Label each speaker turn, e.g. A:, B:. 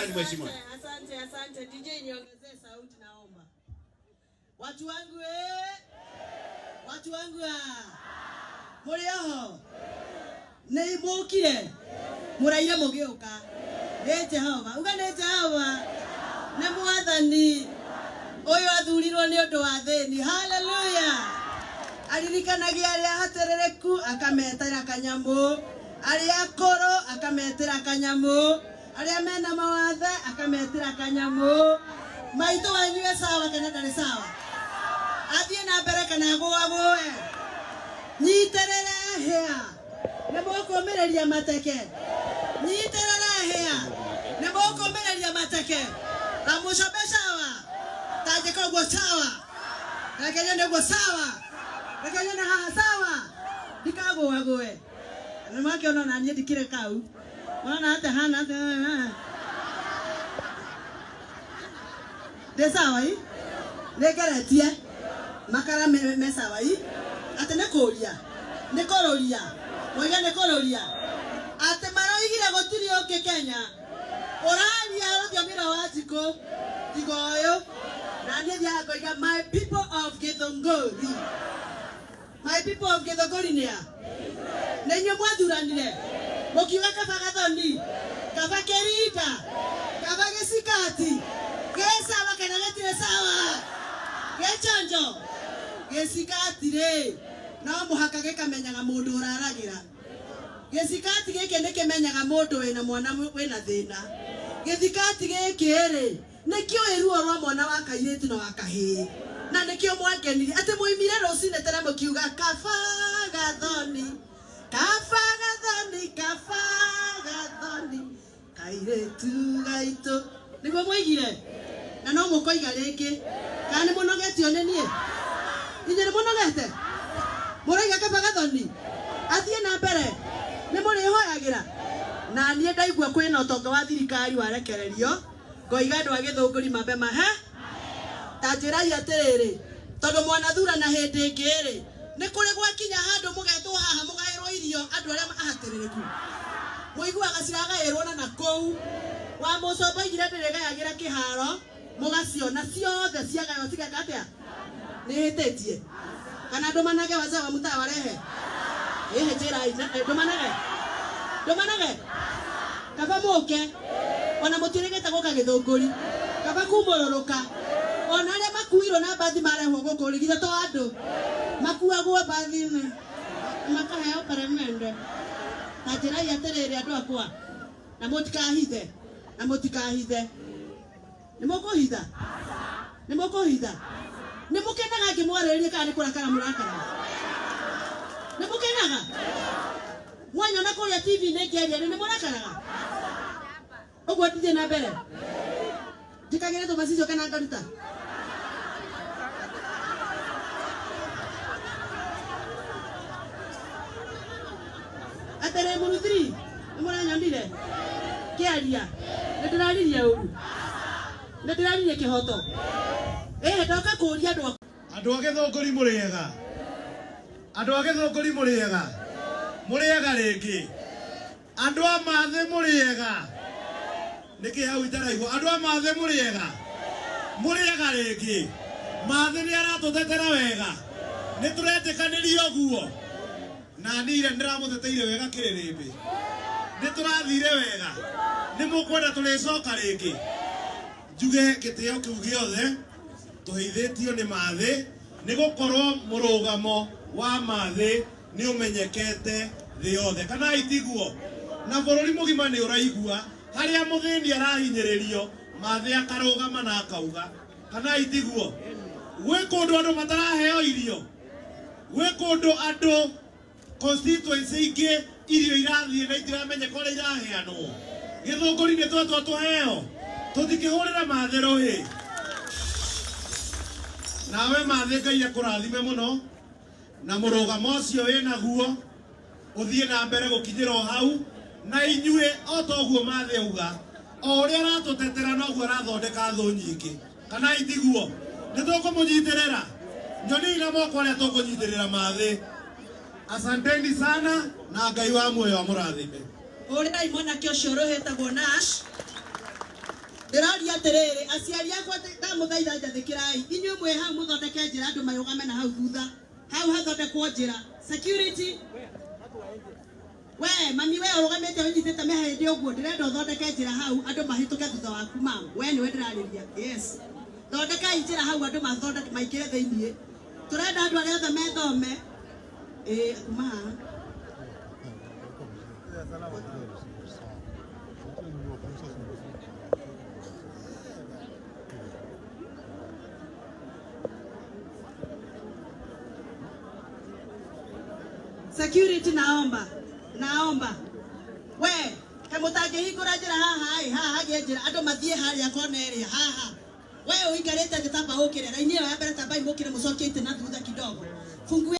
A: Tafadhali mheshimiwa.
B: Asante. DJ niongezee sauti naomba. Watu wangu Watu wangu Muriaho. Neibukire. Muraire mugeuka. Nĩ Jehova. Uga nĩ Jehova. Nĩ Mwathani. Oyo athurirwo nĩ ũndũ wa thĩni. Hallelujah. Aririkanagia arĩa haterereku akametera kanyamu. Arĩa akoro akametera kanyamu. Arĩa mena mawathe akametera kanyamu. Maitũ wanyu sawa kana ndarĩ sawa? Athiĩ na mbere kana gũagũe. Nyiterere hĩa. Nĩmũkũmĩrĩria mateke. Nyiterere hĩa. Nĩmũkũmĩrĩria mateke. Ramucobe sawa. Tajĩka ũguo sawa. Rekenya nĩguo sawa. Rekenya nĩ haha sawa. Ndikagũagũe. Nĩmakĩona na niĩ ndikire kau. Wana hata hana hata. Desawa hii? Negeretie. Makara mesawa hii? Ate nekũria. Nekororia. Moiga nekororia. Ate maroigire gũtiri ũngĩ Kenya. Oraria rũthiomi wa Njikũ. Tigoyo. Na niĩ thiaga ngoiga my people of Githunguri. My people of Githunguri nĩa? Nĩ inyuĩ mwathuranire. Mukiuga kaba Gathoni. Kaba Kerinda. Kaba Gĩcikati. Gĩsawa kana gĩtirĩ sawa. Gĩchonjo. Gĩcikati rĩ. No mũhaka gĩkamenyaga mũndũ ũraragira. Gĩcikati gĩkĩ nĩkĩmenyaga mũndũ wĩna mwana wĩna thĩna. Gĩcikati gĩkĩ rĩ. Nĩkĩo ĩruo rwa mwana wa kairĩtu na wa kahĩĩ. Na nĩkĩo mwangenirie. Atĩ muimire rũcinĩ tene mũkiuga kaba Gathoni. Kaba Gathoni. Kairetu gaito. Nĩguo mwaigire. Na no mũkoiga rĩngĩ. Kana nĩ mũnogetio nĩ niĩ? Inyuĩ nĩ mũnogete? Mũroiga kaba Gathoni. Athiĩ na mbere. Nĩ mũrĩhoyagĩra. Na niĩ ndaigua kwĩna ũtonga wa thirikari warekererio. Ngoiga andũ a Gĩthũngũri mambe mahe. Ta njĩrai atĩrĩrĩ. Tondũ mwanathurana hĩndĩ ĩngĩ rĩ. Nĩ kũrĩ gwakinya handũ mũgetwo haha mũgaĩrwo irio andũ arĩa ahatĩrĩrĩku. Mũiguaga ciragaĩrwo na nakũu. Wa mũcomba igire ndĩrĩgayagĩra kĩharo. Mũgaciona ciothe ciagayo cigeka atĩa? Nĩ hĩtĩtie. Kana ndũmanage wazee wa mtaa warehe. Njĩra ndũmanage. Kaba mũke. Ona mũtirĩgĩte gũka Gĩthũngũri. Kaba kumũrũrũka. Ona arĩa makuirwo na mbathi marehwo gũkũ rĩgithe to andũ. Makuagwo mbathi-inĩ. Makaheo peremende. Ta njĩrai atĩrĩrĩ andũ akwa. Na mũtikahithe. Nĩmũkũhitha. Nĩmũkenaga ngĩmwarĩrĩria kana nĩ kũrakara mũrakara. Nĩmũkenaga. Mwanyona kũrĩa TV-inĩ ngĩaria nĩ mũrakaraga. Ũguo ndithiĩ na mbere. Njĩkagĩre tũmacicio kana ngaruta. Atere mũruthiri. Nĩ mũranyonire. Kĩaria. Nĩndĩraririe ũru. Nĩndĩraririe kĩhoto. Ndoka kũria andũ a
A: Gĩthũngũri mũrĩega. Andũ a Gĩthũngũri mũrĩega. Mũrĩega rĩngĩ. Andũ a Maathĩ mũrĩega. Nĩkĩ hau itaraigua. Andũ a Maathĩ mũrĩega. Mũrĩega rĩngĩ. Maathĩ nĩ aratũtetera wega. Nĩ tũretĩkanĩria ũguo. Na niĩ ndĩramũteteire wega kĩrĩrĩmbĩ. Nĩ tũrathire wega. Nĩ mũkwenda tũrĩcoka rĩngĩ. Njuge gĩtĩo kĩu gĩothe tũheithĩtio nĩ Maathĩ nĩ gũkorwo mũrũgamo wa Maathĩ nĩ ũmenyekete thĩ yothe. Kana itiguo. Na bũrũri mũgima nĩ ũraigua harĩa mũthĩni arahinyĩrĩrio Maathĩ akarũgama na akauga. Kana itiguo. Gwĩ kũndũ andũ mataraheo irio. Gwĩ kũndũ andũ constituency ingĩ irio irathiĩ na itiramenyeka ũrĩa iraheanwo. Gĩthũngũri nĩ twatwa tũheo. Tũtikĩhũrĩra Maathĩ rũhĩ. Nawe Maathĩ Ngai akũrathime mũno. Na mũrũgamo ũcio wĩnaguo ũthiĩ na mbere gũkinyĩra hau. Na inyuĩ o ta ũguo Maathĩ auga. O ũrĩa aratũtetera noguo arathondeka thũ nyingĩ. Kana itiguo. Nĩ tũkũmũnyitĩrĩra. Nyoni na moko arĩa tũkũnyitĩrĩra Maathĩ. Asanteni sana na Ngai wa muoyo amũrathime.
B: Ũrĩa mwanake ũcio ũrũhĩtagwo Nash. atiriri aciari akwa ndamuthaitha njathikirai inyuĩ mwĩ hau mũthondeke njĩra andũ mayũgame na hau thutha hau hathondekwo njĩra security we mami we ũrũgamĩte ũnyitĩte mĩhĩndĩ ũguo ndĩrenda ũthondeke njĩra hau andũ mahĩtũke thutha waku mama we nĩwe ndĩrarĩria yes thondekai njĩra hau andũ mathondeke maingĩre thĩiniĩ tũrenda andũ arĩa othe methome kuma haha security naomba we kamutangĩhingũra njĩra haha hagĩe njĩra andũ mathiĩ harĩa kona ĩrĩa haha we ũikarĩte thĩ tamba ũkĩre raini ĩyo ya mbere tamba imũkĩre mũcokie itĩ na thutha kidogo fungue